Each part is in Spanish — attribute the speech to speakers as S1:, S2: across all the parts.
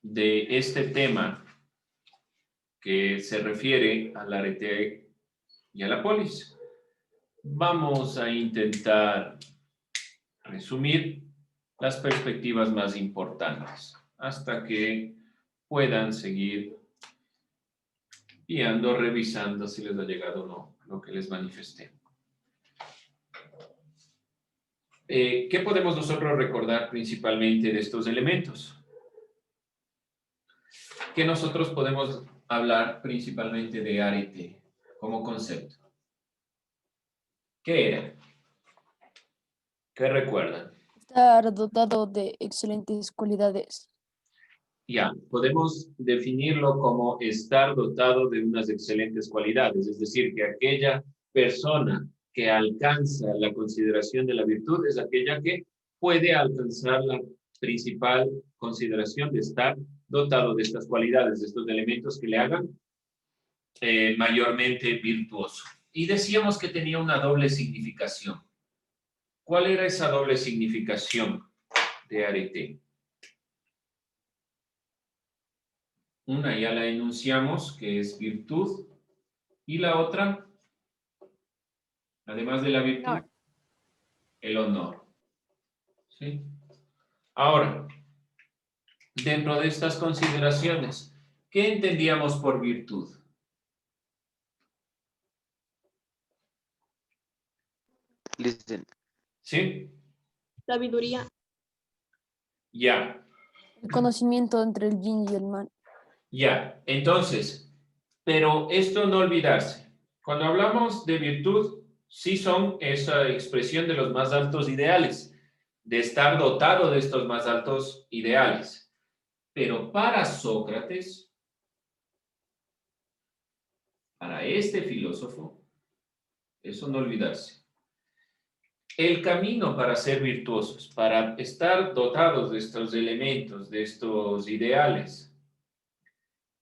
S1: de este tema que se refiere al arete y a la polis. Vamos a intentar resumir las perspectivas más importantes hasta que puedan seguir guiando, revisando si les ha llegado o no lo que les manifesté. ¿Qué podemos nosotros recordar principalmente de estos elementos? Que nosotros podemos hablar principalmente de arete como concepto. ¿Qué era? ¿Qué recuerdan?
S2: Estar dotado de excelentes cualidades.
S1: Ya, podemos definirlo como estar dotado de unas excelentes cualidades, es decir, que aquella persona que alcanza la consideración de la virtud es aquella que puede alcanzar la principal consideración de estar dotado de estas cualidades, de estos elementos que le hagan mayormente virtuoso. Y decíamos que tenía una doble significación. ¿Cuál era esa doble significación de arete? Una ya la enunciamos, que es virtud, y la otra, además de la virtud,
S2: No.
S1: el honor. ¿Sí? Ahora, dentro de estas consideraciones, ¿qué entendíamos por virtud?
S3: Listen.
S1: ¿Sí?
S4: Sabiduría.
S1: Ya,
S2: El conocimiento entre el yin y el mal.
S1: ya. Entonces, pero esto no olvidarse. Cuando hablamos de virtud, sí son esa expresión de los más altos ideales, de estar dotado de estos más altos ideales. Pero para Sócrates, para este filósofo, eso no olvidarse. El camino para ser virtuosos, para estar dotados de estos elementos, de estos ideales,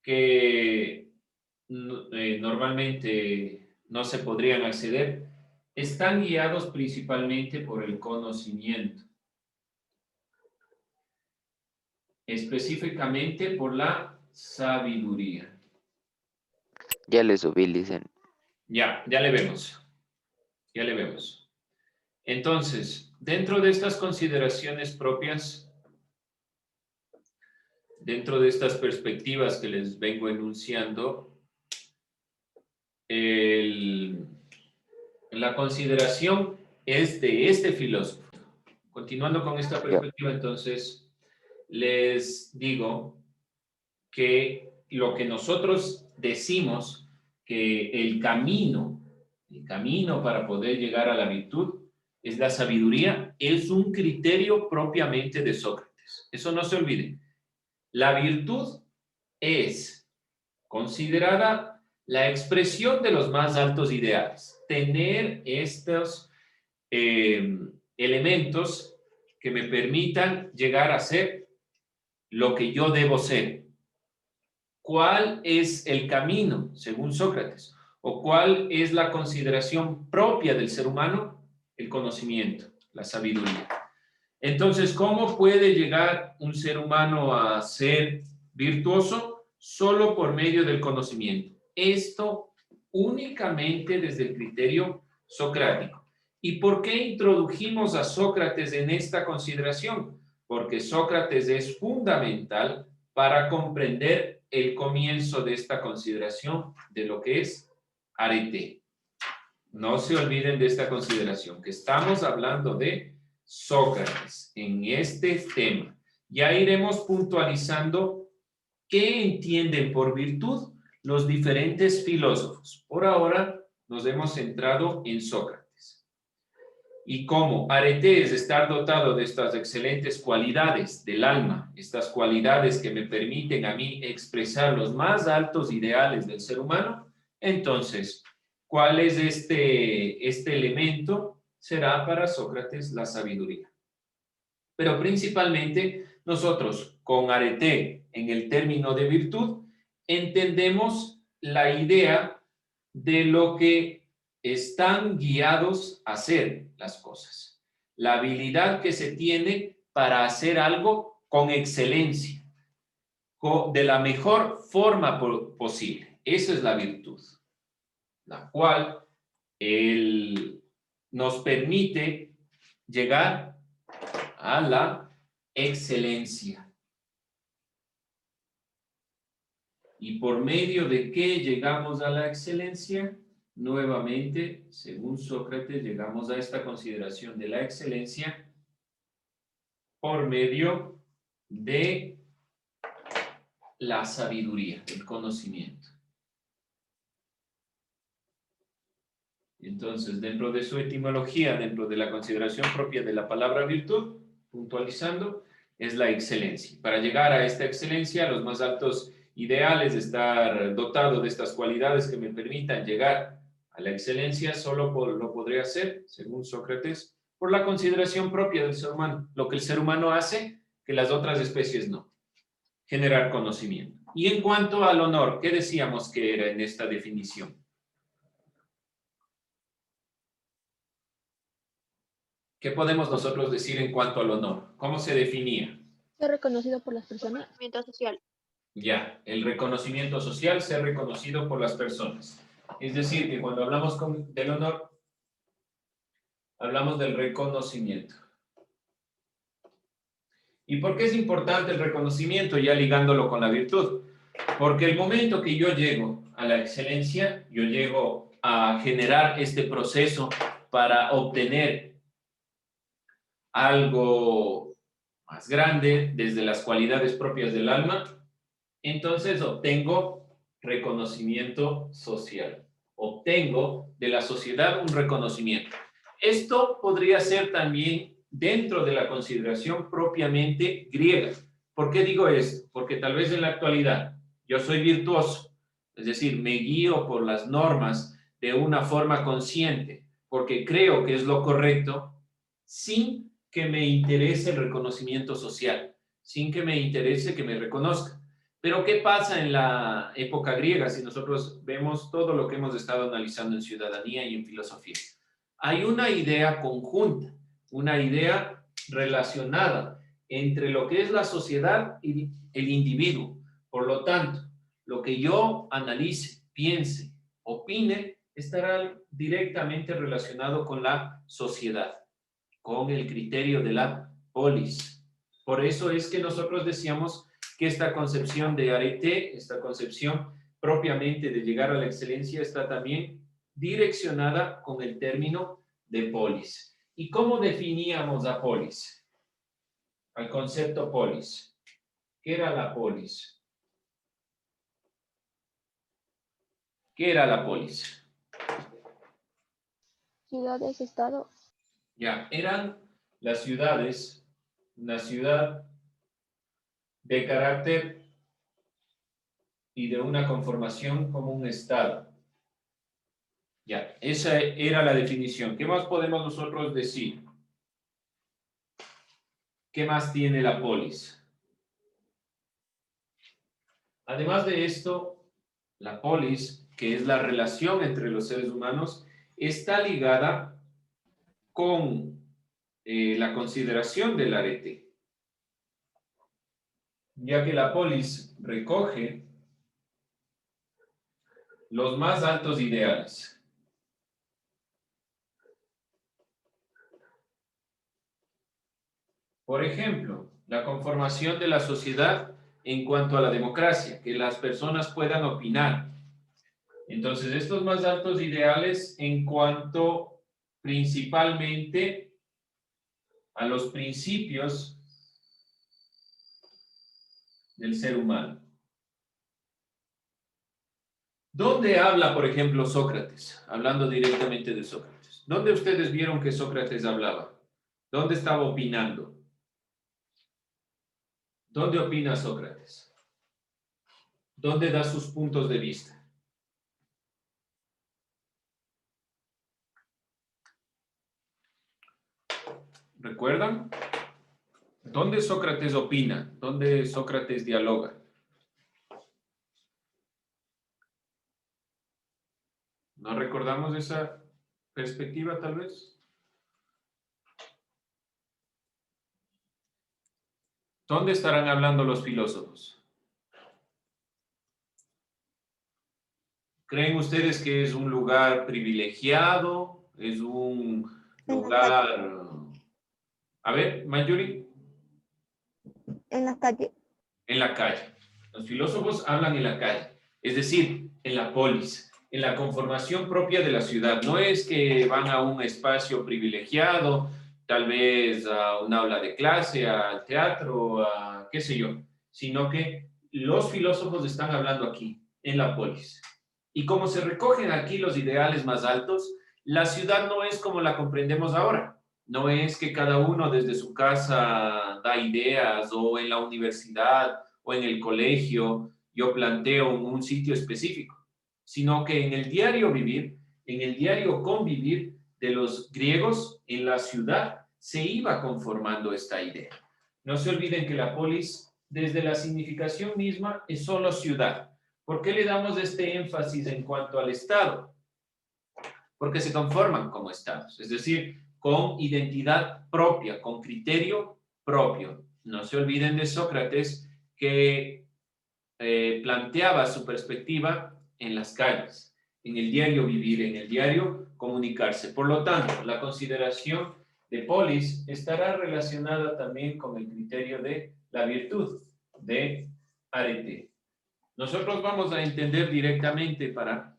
S1: que normalmente no se podrían acceder, están guiados principalmente por el conocimiento. Específicamente por la sabiduría.
S3: Ya le subí, listen.
S1: Ya le vemos. Ya le vemos. Entonces, dentro de estas consideraciones propias, dentro de estas perspectivas que les vengo enunciando, la consideración es de este filósofo. Continuando con esta perspectiva, entonces, les digo que lo que nosotros decimos que el camino para poder llegar a la virtud es la sabiduría, es un criterio propiamente de Sócrates. Eso no se olvide. La virtud es considerada la expresión de los más altos ideales. Tener estos elementos que me permitan llegar a ser lo que yo debo ser. ¿Cuál es el camino, según Sócrates? ¿O cuál es la consideración propia del ser humano? El conocimiento, la sabiduría. Entonces, ¿cómo puede llegar un ser humano a ser virtuoso? Solo por medio del conocimiento. Esto únicamente desde el criterio socrático. ¿Y por qué introdujimos a Sócrates en esta consideración? Porque Sócrates es fundamental para comprender el comienzo de esta consideración de lo que es arete. No se olviden de esta consideración, que estamos hablando de Sócrates en este tema. Ya iremos puntualizando qué entienden por virtud los diferentes filósofos. Por ahora nos hemos centrado en Sócrates. Y como arete es estar dotado de estas excelentes cualidades del alma, estas cualidades que me permiten a mí expresar los más altos ideales del ser humano, entonces, ¿cuál es este elemento? Será para Sócrates la sabiduría. Pero principalmente nosotros con arete en el término de virtud entendemos la idea de lo que están guiados a hacer las cosas. La habilidad que se tiene para hacer algo con excelencia, de la mejor forma posible. Esa es la virtud, la cual nos permite llegar a la excelencia. ¿Y por medio de qué llegamos a la excelencia? Nuevamente, según Sócrates, llegamos a esta consideración de la excelencia por medio de la sabiduría, el conocimiento. Entonces, dentro de su etimología, dentro de la consideración propia de la palabra virtud, puntualizando, es la excelencia. Para llegar a esta excelencia, los más altos ideales de estar dotado de estas cualidades que me permitan llegar a la excelencia, solo lo podré hacer, según Sócrates, por la consideración propia del ser humano. Lo que el ser humano hace, que las otras especies no. Generar conocimiento. Y en cuanto al honor, ¿qué decíamos que era en esta definición? ¿Qué podemos nosotros decir en cuanto al honor? ¿Cómo se definía?
S2: Ser reconocido por las personas.
S4: Reconocimiento social.
S1: Ya, el reconocimiento social, ser reconocido por las personas. Es decir, que cuando hablamos del honor, hablamos del reconocimiento. ¿Y por qué es importante el reconocimiento? Ya ligándolo con la virtud. Porque el momento que yo llego a la excelencia, yo llego a generar este proceso para obtener algo más grande desde las cualidades propias del alma, entonces obtengo reconocimiento social. Obtengo de la sociedad un reconocimiento. Esto podría ser también dentro de la consideración propiamente griega. ¿Por qué digo esto? Porque tal vez en la actualidad yo soy virtuoso, es decir, me guío por las normas de una forma consciente, porque creo que es lo correcto, sin que me interese el reconocimiento social, sin que me interese que me reconozcan. Pero ¿qué pasa en la época griega si nosotros vemos todo lo que hemos estado analizando en ciudadanía y en filosofía? Hay una idea conjunta, una idea relacionada entre lo que es la sociedad y el individuo. Por lo tanto, lo que yo analice, piense, opine, estará directamente relacionado con la sociedad, con el criterio de la polis. Por eso es que nosotros decíamos que esta concepción de arete, esta concepción propiamente de llegar a la excelencia, está también direccionada con el término de polis. ¿Y cómo definíamos a polis? Al concepto polis. ¿Qué era la polis? ¿Qué era la polis?
S2: Ciudades, estado.
S1: Ya, eran las ciudades, una ciudad de carácter y de una conformación como un estado. Ya, esa era la definición. ¿Qué más podemos nosotros decir? ¿Qué más tiene la polis? Además de esto, la polis, que es la relación entre los seres humanos, está ligada con la consideración del arete, ya que la polis recoge los más altos ideales. Por ejemplo, la conformación de la sociedad en cuanto a la democracia, que las personas puedan opinar. Entonces, estos más altos ideales en cuanto principalmente a los principios del ser humano. ¿Dónde habla, por ejemplo, Sócrates? Hablando directamente de Sócrates. ¿Dónde ustedes vieron que Sócrates hablaba? ¿Dónde estaba opinando? ¿Dónde opina Sócrates? ¿Dónde da sus puntos de vista? ¿Recuerdan? ¿Dónde Sócrates opina? ¿Dónde Sócrates dialoga? ¿No recordamos esa perspectiva, tal vez? ¿Dónde estarán hablando los filósofos? ¿Creen ustedes que es un lugar privilegiado? ¿Es un lugar... A ver, Mayuri.
S4: En la calle.
S1: En la calle. Los filósofos hablan en la calle, es decir, en la polis, en la conformación propia de la ciudad. No es que van a un espacio privilegiado, tal vez a un aula de clase, al teatro, a qué sé yo, sino que los filósofos están hablando aquí, en la polis. Y como se recogen aquí los ideales más altos, la ciudad no es como la comprendemos ahora. No es que cada uno desde su casa da ideas o en la universidad o en el colegio yo planteo un sitio específico, sino que en el diario vivir, en el diario convivir de los griegos en la ciudad se iba conformando esta idea. No se olviden que la polis, desde la significación misma, es solo ciudad. ¿Por qué le damos este énfasis en cuanto al Estado? Porque se conforman como estados, es decir, con identidad propia, con criterio propio. No se olviden de Sócrates que planteaba su perspectiva en las calles, en el diario vivir, en el diario comunicarse. Por lo tanto, la consideración de polis estará relacionada también con el criterio de la virtud, de arete. Nosotros vamos a entender directamente para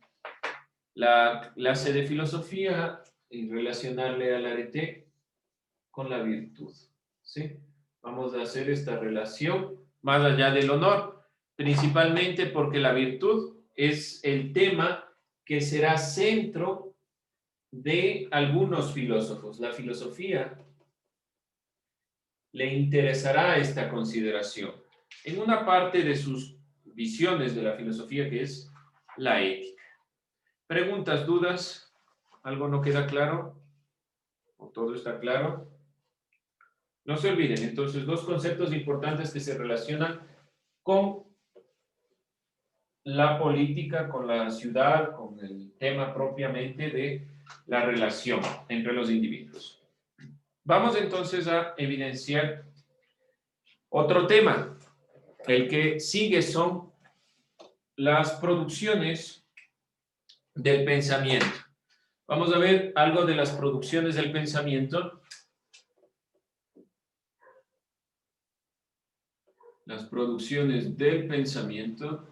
S1: la clase de filosofía y relacionarle al arete con la virtud, ¿sí? Vamos a hacer esta relación más allá del honor, principalmente porque la virtud es el tema que será centro de algunos filósofos. La filosofía le interesará esta consideración en una parte de sus visiones de la filosofía que es la ética. ¿Preguntas, dudas? ¿Algo no queda claro? ¿O todo está claro? No se olviden, entonces, dos conceptos importantes que se relacionan con la política, con la ciudad, con el tema propiamente de la relación entre los individuos. Vamos entonces a evidenciar otro tema. El que sigue son las producciones del pensamiento. Vamos a ver algo de las producciones del pensamiento. Las producciones del pensamiento.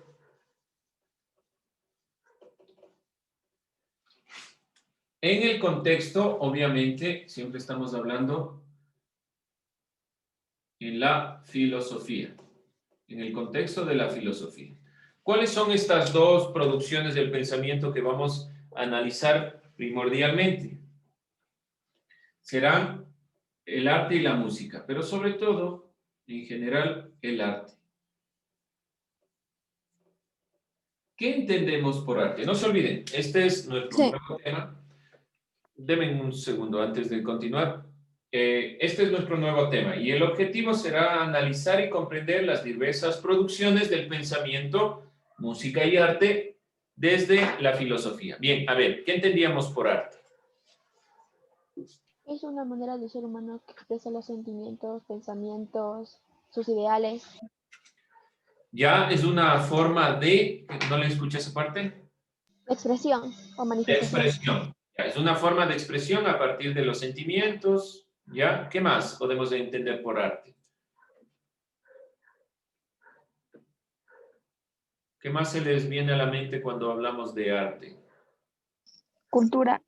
S1: En el contexto, obviamente, siempre estamos hablando en la filosofía. En el contexto de la filosofía. ¿Cuáles son estas dos producciones del pensamiento que vamos a analizar primordialmente? Serán el arte y la música, pero sobre todo, en general, el arte. ¿Qué entendemos por arte? No se olviden, este es nuestro nuevo tema. Denme un segundo antes de continuar. Este es nuestro nuevo tema y el objetivo será analizar y comprender las diversas producciones del pensamiento, música y arte desde la filosofía. Bien, a ver, ¿qué entendíamos por arte?
S4: Es una manera de ser humano que expresa los sentimientos, pensamientos, sus ideales.
S1: Ya es una forma de, ¿no le escuché esa parte?
S4: Expresión o
S1: De
S4: manifestación.
S1: expresión. Ya, es una forma de expresión a partir de los sentimientos. ¿Ya? ¿Qué más podemos entender por arte? ¿Qué más se les viene a la mente cuando hablamos de arte?
S4: Cultura.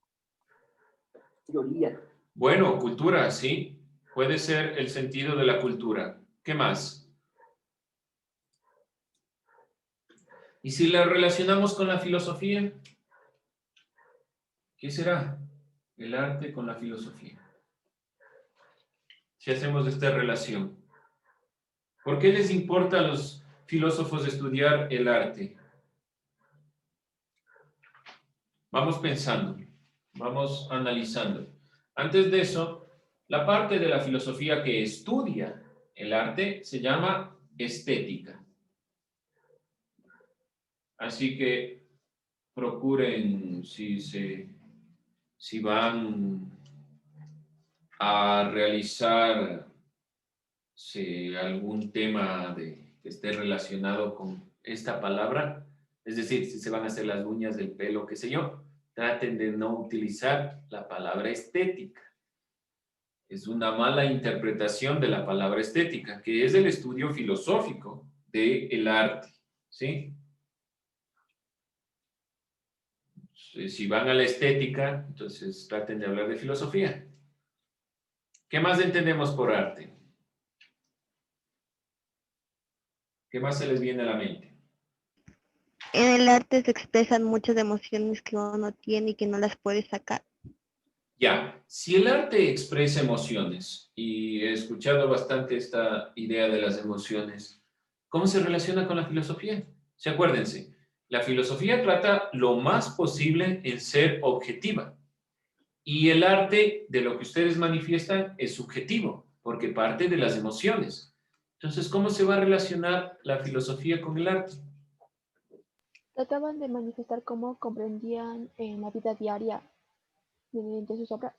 S5: Teoría.
S1: Bueno, cultura, sí. Puede ser el sentido de la cultura. ¿Qué más? ¿Y si la relacionamos con la filosofía? ¿Qué será el arte con la filosofía? Si hacemos esta relación. ¿Por qué les importa a los filósofos estudiar el arte? Vamos pensando, vamos analizando. Antes de eso, la parte de la filosofía que estudia el arte se llama estética. Así que procuren, si van a realizar algún tema que esté relacionado con esta palabra, Es decir, si se van a hacer las uñas del pelo, qué sé yo, traten de no utilizar la palabra estética. Es una mala interpretación de la palabra estética, que es el estudio filosófico del arte, ¿sí? Si van a la estética, entonces traten de hablar de filosofía. ¿Qué más entendemos por arte? ¿Qué más se les viene a la mente?
S5: En el arte se expresan muchas emociones que uno tiene y que no las puede sacar.
S1: Ya, si el arte expresa emociones, y he escuchado bastante esta idea de las emociones, ¿cómo se relaciona con la filosofía? Sí, acuérdense, la filosofía trata lo más posible en ser objetiva. Y el arte de lo que ustedes manifiestan es subjetivo, porque parte de las emociones. Entonces, ¿cómo se va a relacionar la filosofía con el arte?
S4: Trataban de manifestar cómo comprendían en la vida diaria mediante sus obras.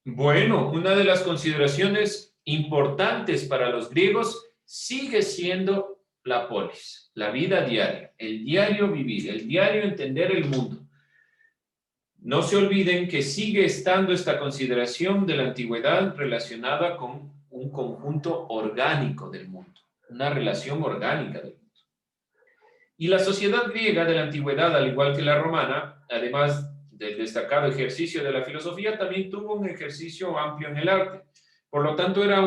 S1: Bueno, una de las consideraciones importantes para los griegos sigue siendo la polis, la vida diaria, el diario vivir, el diario entender el mundo. No se olviden que sigue estando esta consideración de la antigüedad relacionada con un conjunto orgánico del mundo, una relación orgánica del mundo. Y la sociedad griega de la antigüedad, al igual que la romana, además del destacado ejercicio de la filosofía, también tuvo un ejercicio amplio en el arte. Por lo tanto, era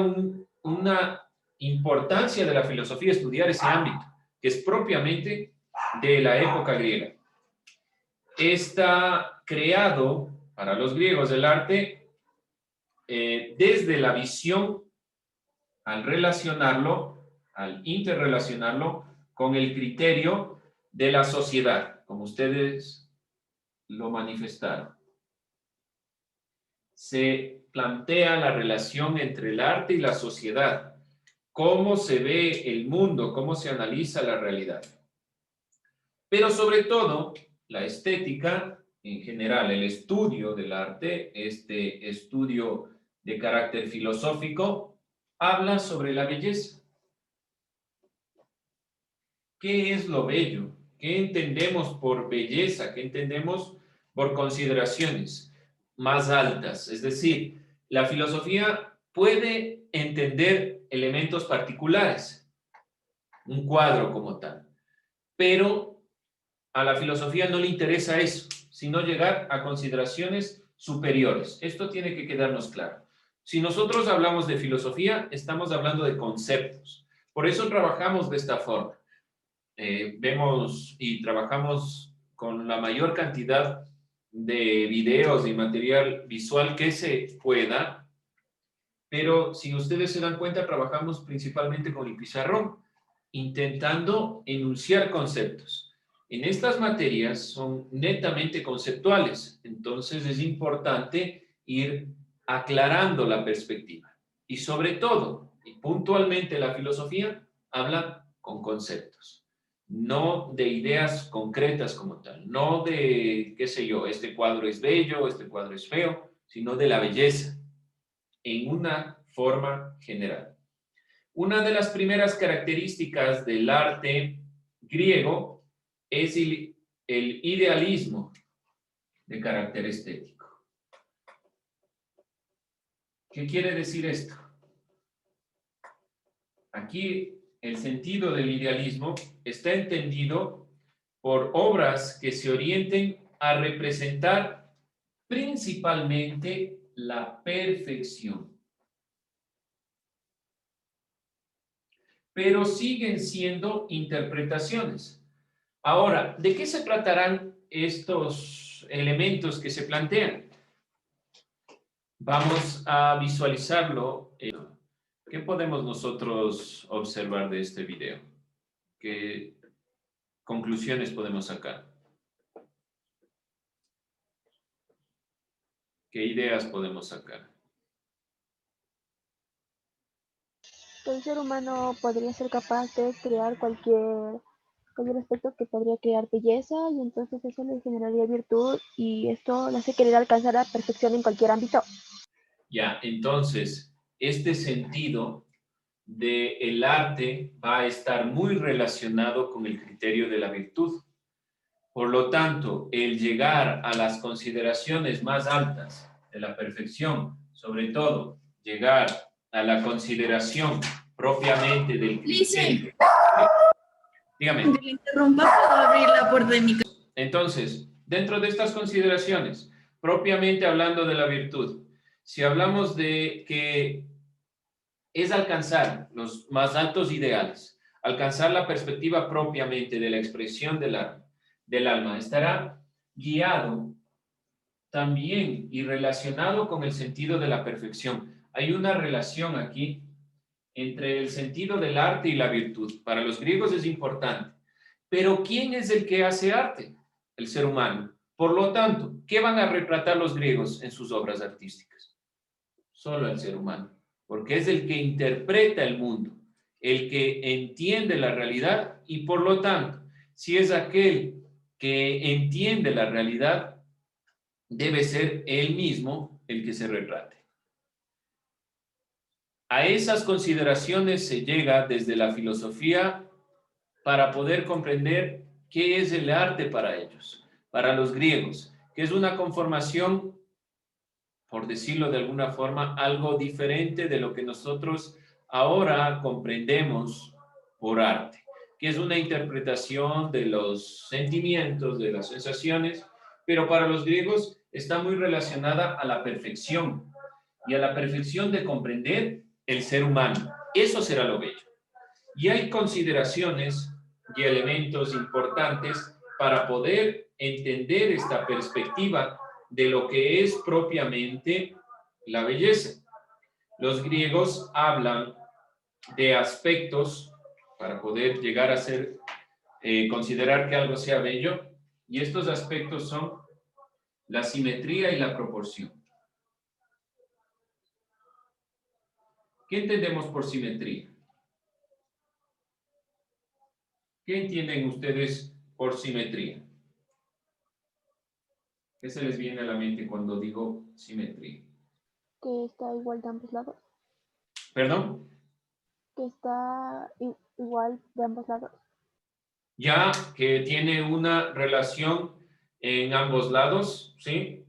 S1: una importancia de la filosofía estudiar ese ámbito, que es propiamente de la época griega. Está creado para los griegos el arte desde la visión al relacionarlo, al interrelacionarlo con el criterio de la sociedad, como ustedes lo manifestaron. Se plantea la relación entre el arte y la sociedad, cómo se ve el mundo, cómo se analiza la realidad. Pero sobre todo, la estética, en general, el estudio del arte, este estudio de carácter filosófico, habla sobre la belleza. ¿Qué es lo bello? ¿Qué entendemos por belleza? ¿Qué entendemos por consideraciones más altas? Es decir, la filosofía puede entender elementos particulares, un cuadro como tal, pero a la filosofía no le interesa eso, sino llegar a consideraciones superiores. Esto tiene que quedarnos claro. Si nosotros hablamos de filosofía, estamos hablando de conceptos. Por eso trabajamos de esta forma. Vemos y trabajamos con la mayor cantidad de videos y material visual que se pueda, pero si ustedes se dan cuenta, trabajamos principalmente con el pizarrón, intentando enunciar conceptos. En estas materias son netamente conceptuales, entonces es importante ir aclarando la perspectiva. Y sobre todo, y puntualmente la filosofía, habla con conceptos. No de ideas concretas como tal, no de, qué sé yo, este cuadro es bello, este cuadro es feo, sino de la belleza en una forma general. Una de las primeras características del arte griego es el idealismo de carácter estético. ¿Qué quiere decir esto? Aquí el sentido del idealismo está entendido por obras que se orienten a representar principalmente la perfección. Pero siguen siendo interpretaciones. Ahora, ¿de qué se tratarán estos elementos que se plantean? Vamos a visualizarlo. ¿Qué podemos nosotros observar de este video? ¿Qué conclusiones podemos sacar? ¿Qué ideas podemos sacar?
S4: Que el ser humano podría ser capaz de crear cualquier aspecto que podría crear belleza y entonces eso le generaría virtud y esto le hace querer alcanzar la perfección en cualquier ámbito.
S1: Ya, entonces, este sentido del arte va a estar muy relacionado con el criterio de la virtud. Por lo tanto, el llegar a las consideraciones más altas de la perfección, sobre todo llegar a la consideración propiamente del criterio. Dígame.
S6: Aunque le interrumpa, puedo abrir la puerta de mi casa.
S1: Entonces, dentro de estas consideraciones, propiamente hablando de la virtud, si hablamos de que es alcanzar los más altos ideales, alcanzar la perspectiva propiamente de la expresión del alma, estará guiado también y relacionado con el sentido de la perfección. Hay una relación aquí entre el sentido del arte y la virtud. Para los griegos es importante. Pero ¿quién es el que hace arte? El ser humano. Por lo tanto, ¿qué van a retratar los griegos en sus obras artísticas? Solo el ser humano, porque es el que interpreta el mundo, el que entiende la realidad y por lo tanto, si es aquel que entiende la realidad, debe ser él mismo el que se retrate. A esas consideraciones se llega desde la filosofía para poder comprender qué es el arte para ellos, para los griegos, que es una conformación, por decirlo de alguna forma, algo diferente de lo que nosotros ahora comprendemos por arte, que es una interpretación de los sentimientos, de las sensaciones, pero para los griegos está muy relacionada a la perfección y a la perfección de comprender el ser humano. Eso será lo bello. Y hay consideraciones y elementos importantes para poder entender esta perspectiva de lo que es propiamente la belleza. Los griegos hablan de aspectos para poder llegar a ser, considerar que algo sea bello, y estos aspectos son la simetría y la proporción. ¿Qué entendemos por simetría? ¿Qué entienden ustedes por simetría? ¿Qué se les viene a la mente cuando digo simetría?
S4: Que está igual de ambos lados.
S1: ¿Perdón?
S4: Que está igual de ambos lados.
S1: Ya que tiene una relación en ambos lados, ¿sí?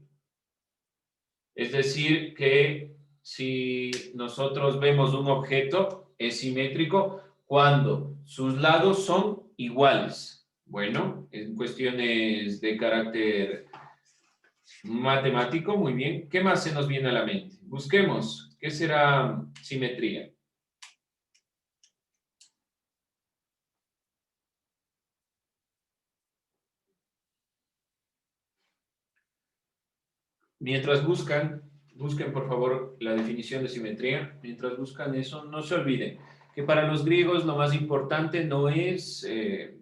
S1: Es decir, que si nosotros vemos un objeto, es simétrico cuando sus lados son iguales. Bueno, en cuestiones de carácter matemático, muy bien. ¿Qué más se nos viene a la mente? Busquemos, ¿qué será simetría? Mientras busquen por favor la definición de simetría. Mientras buscan eso, no se olviden que para los griegos lo más importante no es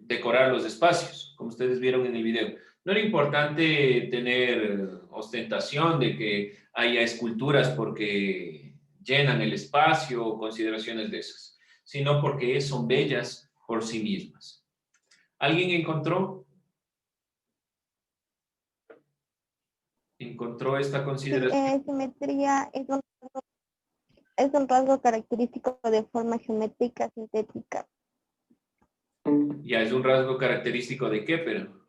S1: decorar los espacios, como ustedes vieron en el video. No era importante tener ostentación de que haya esculturas porque llenan el espacio o consideraciones de esas, sino porque son bellas por sí mismas. ¿Alguien encontró esta consideración?
S5: Simetría es un rasgo característico de forma geométrica sintética.
S1: Ya es un rasgo característico de qué, pero...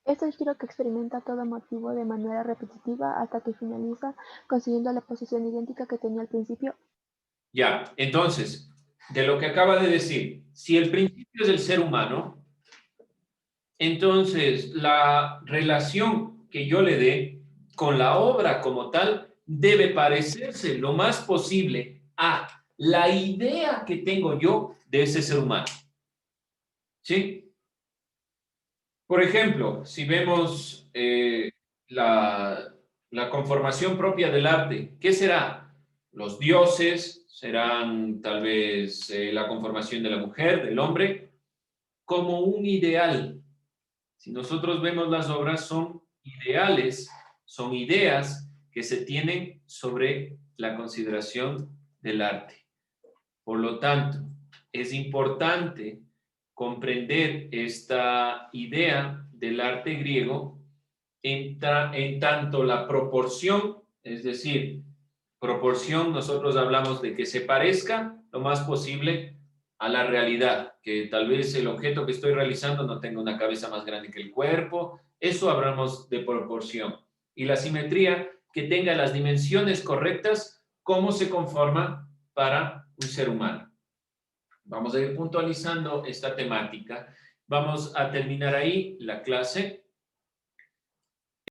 S4: Es el giro que experimenta todo motivo de manera repetitiva hasta que finaliza consiguiendo la posición idéntica que tenía al principio.
S1: Ya, entonces, de lo que acaba de decir, si el principio es el ser humano, entonces la relación que yo le dé con la obra como tal debe parecerse lo más posible a la idea que tengo yo de ese ser humano. ¿Sí? Por ejemplo, si vemos la conformación propia del arte, ¿qué será? Los dioses, serán tal vez la conformación de la mujer, del hombre, como un ideal. Si nosotros vemos las obras, son ideales, son ideas que se tienen sobre la consideración del arte. Por lo tanto, es importante comprender esta idea del arte griego en tanto la proporción, es decir, proporción, nosotros hablamos de que se parezca lo más posible a la realidad, que tal vez el objeto que estoy realizando no tenga una cabeza más grande que el cuerpo. Eso hablamos de proporción. Y la simetría, que tenga las dimensiones correctas, cómo se conforma para un ser humano. Vamos a ir puntualizando esta temática. Vamos a terminar ahí la clase.